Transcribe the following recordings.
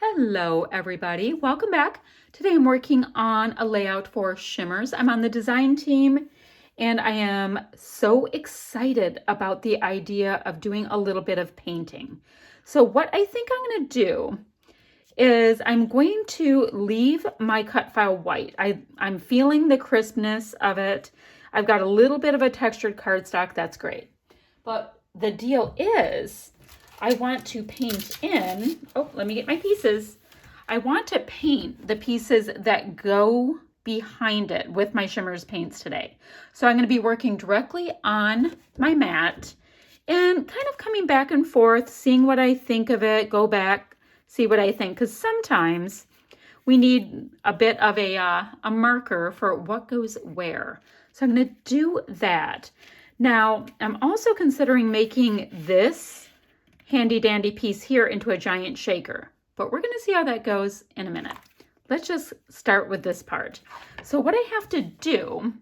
Hello everybody, welcome back. Today I'm working on a layout for Shimmerz. I'm on the design team and I am so excited about the idea of doing a little bit of painting. So what I think I'm going to do is I'm going to leave my cut file white. I'm feeling the crispness of it. I've got a little bit of a textured cardstock, that's great. But the deal is I want to paint in, let me get my pieces. I want to paint the pieces that go behind it with my Shimmerz paints today. So I'm going to be working directly on my mat and kind of coming back and forth, seeing what I think of it, go back, see what I think, because sometimes we need a bit of a marker for what goes where. So I'm going to do that. Now, I'm also considering making this handy dandy piece here into a giant shaker, but we're going to see how that goes in a minute. Let's just start with this part. So what I have to do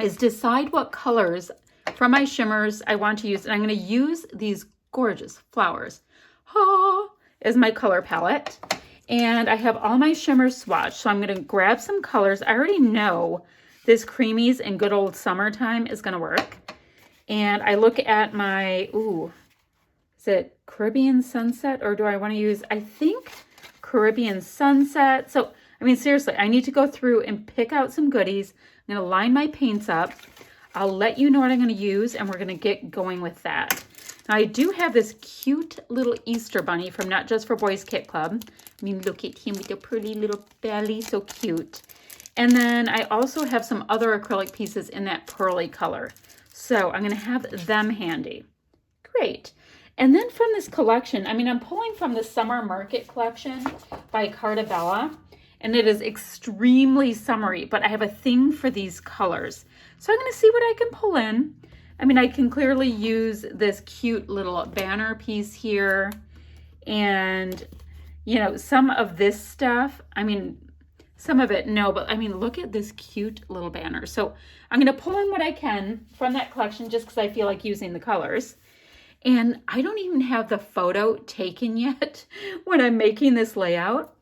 is decide what colors from my Shimmerz I want to use, and I'm going to use these gorgeous flowers as my color palette. And I have all my Shimmerz swatched, so I'm going to grab some colors. I already know this Creamies and Good Old Summertime is going to work. And I look at my, is it Caribbean Sunset, or do I want to use, I think Caribbean Sunset. So, I mean, seriously, I need to go through and pick out some goodies. I'm going to line my paints up. I'll let you know what I'm going to use, and we're going to get going with that. Now, I do have this cute little Easter bunny from Not Just for Boys Kit Club. I mean, look at him with a pretty little belly, so cute. And then I also have some other acrylic pieces in that pearly color. So I'm going to have them handy. Great. And then from this collection, I mean, I'm pulling from the Summer Market collection by Carta Bella, and it is extremely summery, but I have a thing for these colors. So I'm going to see what I can pull in. I mean, I can clearly use this cute little banner piece here, and, you know, some of this stuff, I mean, some of it, no, but I mean, look at this cute little banner. So I'm going to pull in what I can from that collection just because I feel like using the colors. And I don't even have the photo taken yet when I'm making this layout.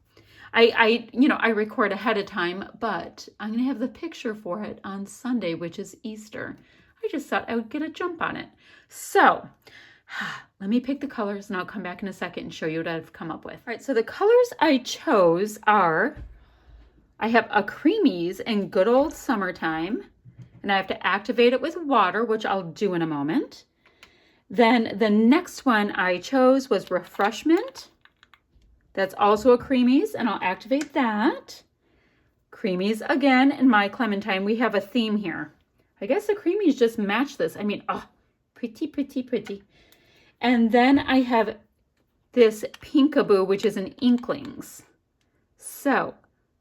I record ahead of time, but I'm going to have the picture for it on Sunday, which is Easter. I just thought I would get a jump on it. So let me pick the colors and I'll come back in a second and show you what I've come up with. All right, so the colors I chose are, I have a Creamies and Good Old Summertime, and I have to activate it with water, which I'll do in a moment. Then the next one I chose was Refreshment. That's also a Creamies, and I'll activate that. Creamies again, and My Clementine. We have a theme here. I guess the Creamies just match this. I mean, pretty, pretty, pretty. And then I have this Pinkaboo, which is an Inklings. So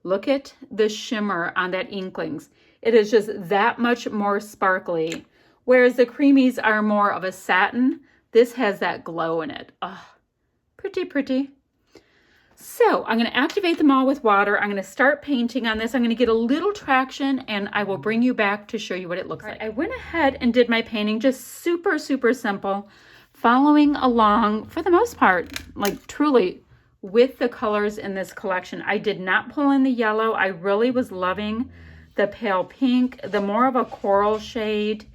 look at the shimmer on that Inklings. It is just that much more sparkly. Whereas the Creamies are more of a satin, this has that glow in it. Pretty, pretty. So I'm going to activate them all with water. I'm going to start painting on this. I'm going to get a little traction, and I will bring you back to show you what it looks like. I went ahead and did my painting, just super, super simple, following along, for the most part, like truly, with the colors in this collection. I did not pull in the yellow. I really was loving the pale pink, the more of a coral shade,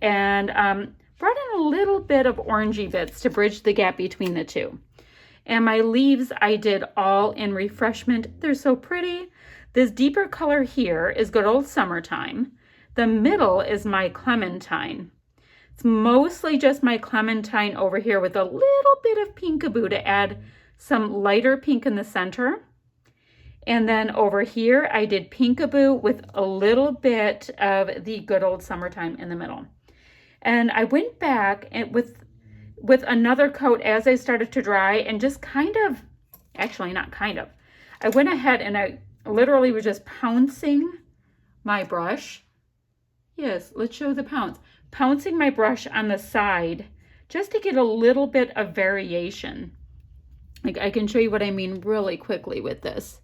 and brought in a little bit of orangey bits to bridge the gap between the two. And my leaves I did all in Refreshment. They're so pretty. This deeper color here is Good Old Summertime. The middle is My Clementine. It's mostly just My Clementine over here with a little bit of Pinkaboo to add some lighter pink in the center. And then over here I did Pinkaboo with a little bit of the Good Old Summertime in the middle. And I went back and with another coat as I started to dry, and just I went ahead and I literally was just pouncing my brush. Yes, let's show the pounce. Pouncing my brush on the side just to get a little bit of variation. Like, I can show you what I mean really quickly with this.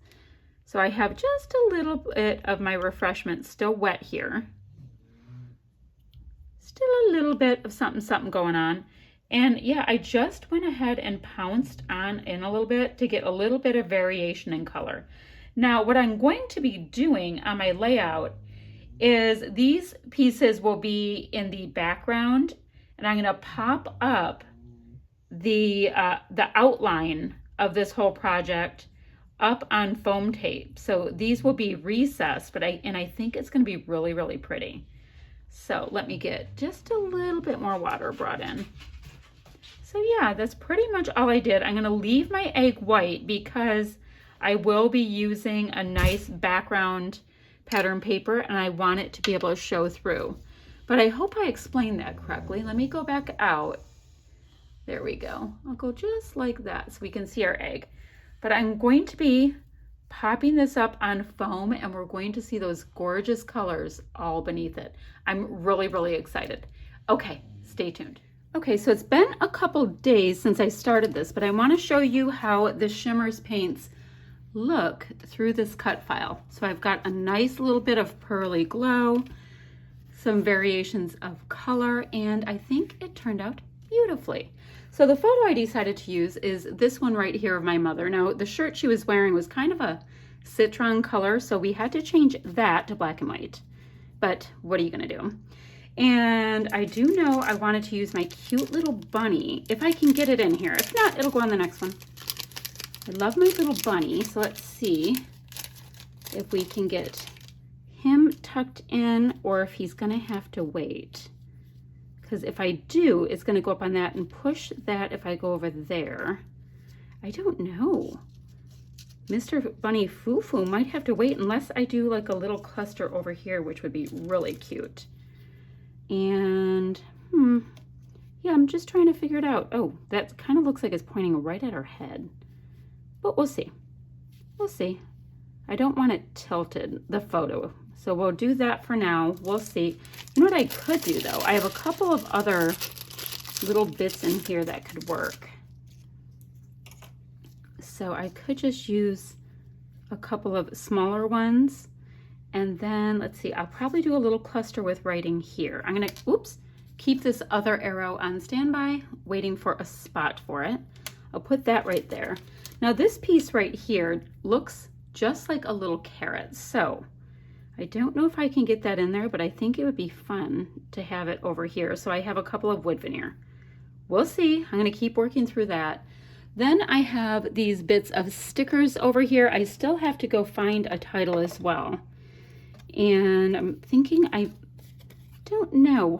So I have just a little bit of my Refreshment still wet here. Still a little bit of something going on. And yeah, I just went ahead and pounced on in a little bit to get a little bit of variation in color. Now, what I'm going to be doing on my layout is these pieces will be in the background, and I'm going to pop up the outline of this whole project up on foam tape. So these will be recessed, but I think it's going to be really, really pretty. So let me get just a little bit more water brought in. So yeah, that's pretty much all I did. I'm going to leave my egg white because I will be using a nice background pattern paper and I want it to be able to show through. But I hope I explained that correctly. Let me go back out. There we go. I'll go just like that so we can see our egg. But I'm going to be popping this up on foam and we're going to see those gorgeous colors all beneath it. I'm really, really excited. Okay, stay tuned. Okay, so it's been a couple days since I started this, but I want to show you how the Shimmerz paints look through this cut file. So I've got a nice little bit of pearly glow, some variations of color, and I think it turned out beautifully. So the photo I decided to use is this one right here of my mother. Now the shirt she was wearing was kind of a citron color, so we had to change that to black and white. But what are you gonna do? And I do know I wanted to use my cute little bunny, if I can get it in here. If not, it'll go on the next one. I love my little bunny, so let's see if we can get him tucked in or if he's gonna have to wait. Because if I do, it's gonna go up on that and push that if I go over there. I don't know. Mr. Bunny Foo-Foo might have to wait unless I do like a little cluster over here, which would be really cute. And, yeah, I'm just trying to figure it out. Oh, that kind of looks like it's pointing right at her head. But we'll see. We'll see. I don't want it tilted, the photo. So we'll do that for now. We'll see. You know what I could do, though? I have a couple of other little bits in here that could work. So I could just use a couple of smaller ones. And then, let's see, I'll probably do a little cluster with writing here. I'm going to, keep this other arrow on standby, waiting for a spot for it. I'll put that right there. Now this piece right here looks just like a little carrot. So I don't know if I can get that in there, but I think it would be fun to have it over here. So I have a couple of wood veneer. We'll see. I'm going to keep working through that. Then I have these bits of stickers over here. I still have to go find a title as well. And I'm thinking, I don't know.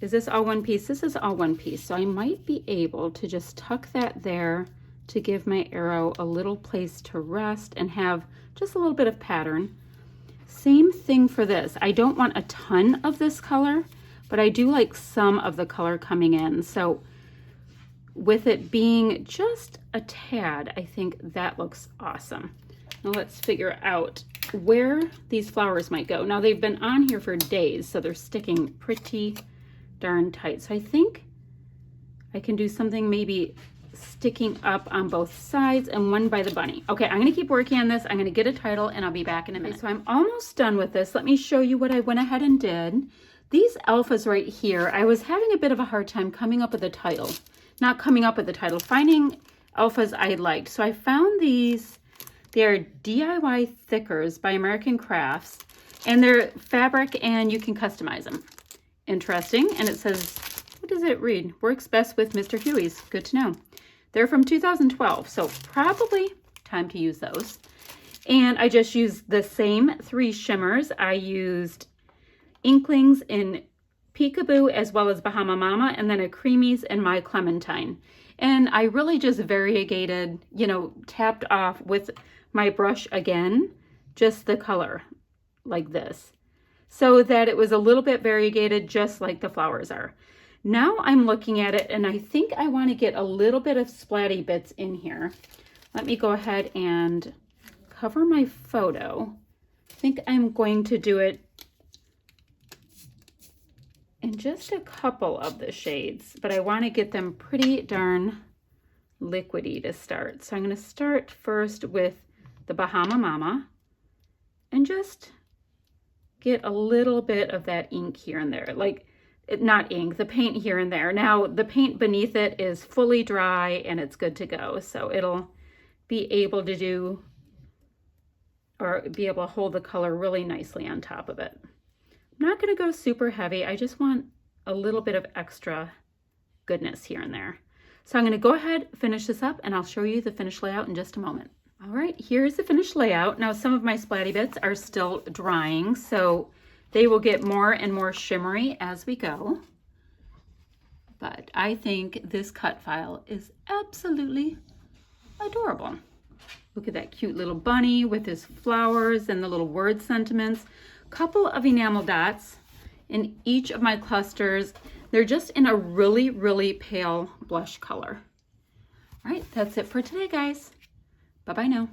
Is this all one piece? This is all one piece. So I might be able to just tuck that there to give my arrow a little place to rest and have just a little bit of pattern. Same thing for this. I don't want a ton of this color, but I do like some of the color coming in. So with it being just a tad, I think that looks awesome. Now let's figure out where these flowers might go. Now they've been on here for days, so they're sticking pretty darn tight. So I think I can do something maybe sticking up on both sides and one by the bunny. Okay, I'm gonna keep working on this. I'm gonna get a title and I'll be back in a minute. Okay, so I'm almost done with this. Let me show you what I went ahead and did. These alphas right here, I was having a bit of a hard time coming up with a title. Not coming up with a title, finding alphas I liked. So I found these. They're DIY thickers by American Crafts, and they're fabric and you can customize them. Interesting. And it says, what does it read? Works best with Mr. Huey's. Good to know. They're from 2012, so probably time to use those. And I just used the same 3 shimmers. I used Inklings in Peekaboo as well as Bahama Mama, and then a Creamies in My Clementine. And I really just variegated, you know, tapped off with my brush again, just the color like this, so that it was a little bit variegated just like the flowers are. Now I'm looking at it and I think I want to get a little bit of splatty bits in here. Let me go ahead and cover my photo. I think I'm going to do it in just a couple of the shades, but I want to get them pretty darn liquidy to start. So I'm going to start first with the Bahama Mama and just get a little bit of that ink here and there. Like, not ink, the paint here and there. Now the paint beneath it is fully dry and it's good to go. So it'll be able to do, or be able to hold the color really nicely on top of it. I'm not going to go super heavy. I just want a little bit of extra goodness here and there. So I'm going to go ahead, finish this up, and I'll show you the finished layout in just a moment. All right, here's the finished layout. Now some of my splatty bits are still drying, so they will get more and more shimmery as we go. But I think this cut file is absolutely adorable. Look at that cute little bunny with his flowers and the little word sentiments. Couple of enamel dots in each of my clusters. They're just in a really, really pale blush color. All right, that's it for today, guys. Bye-bye now.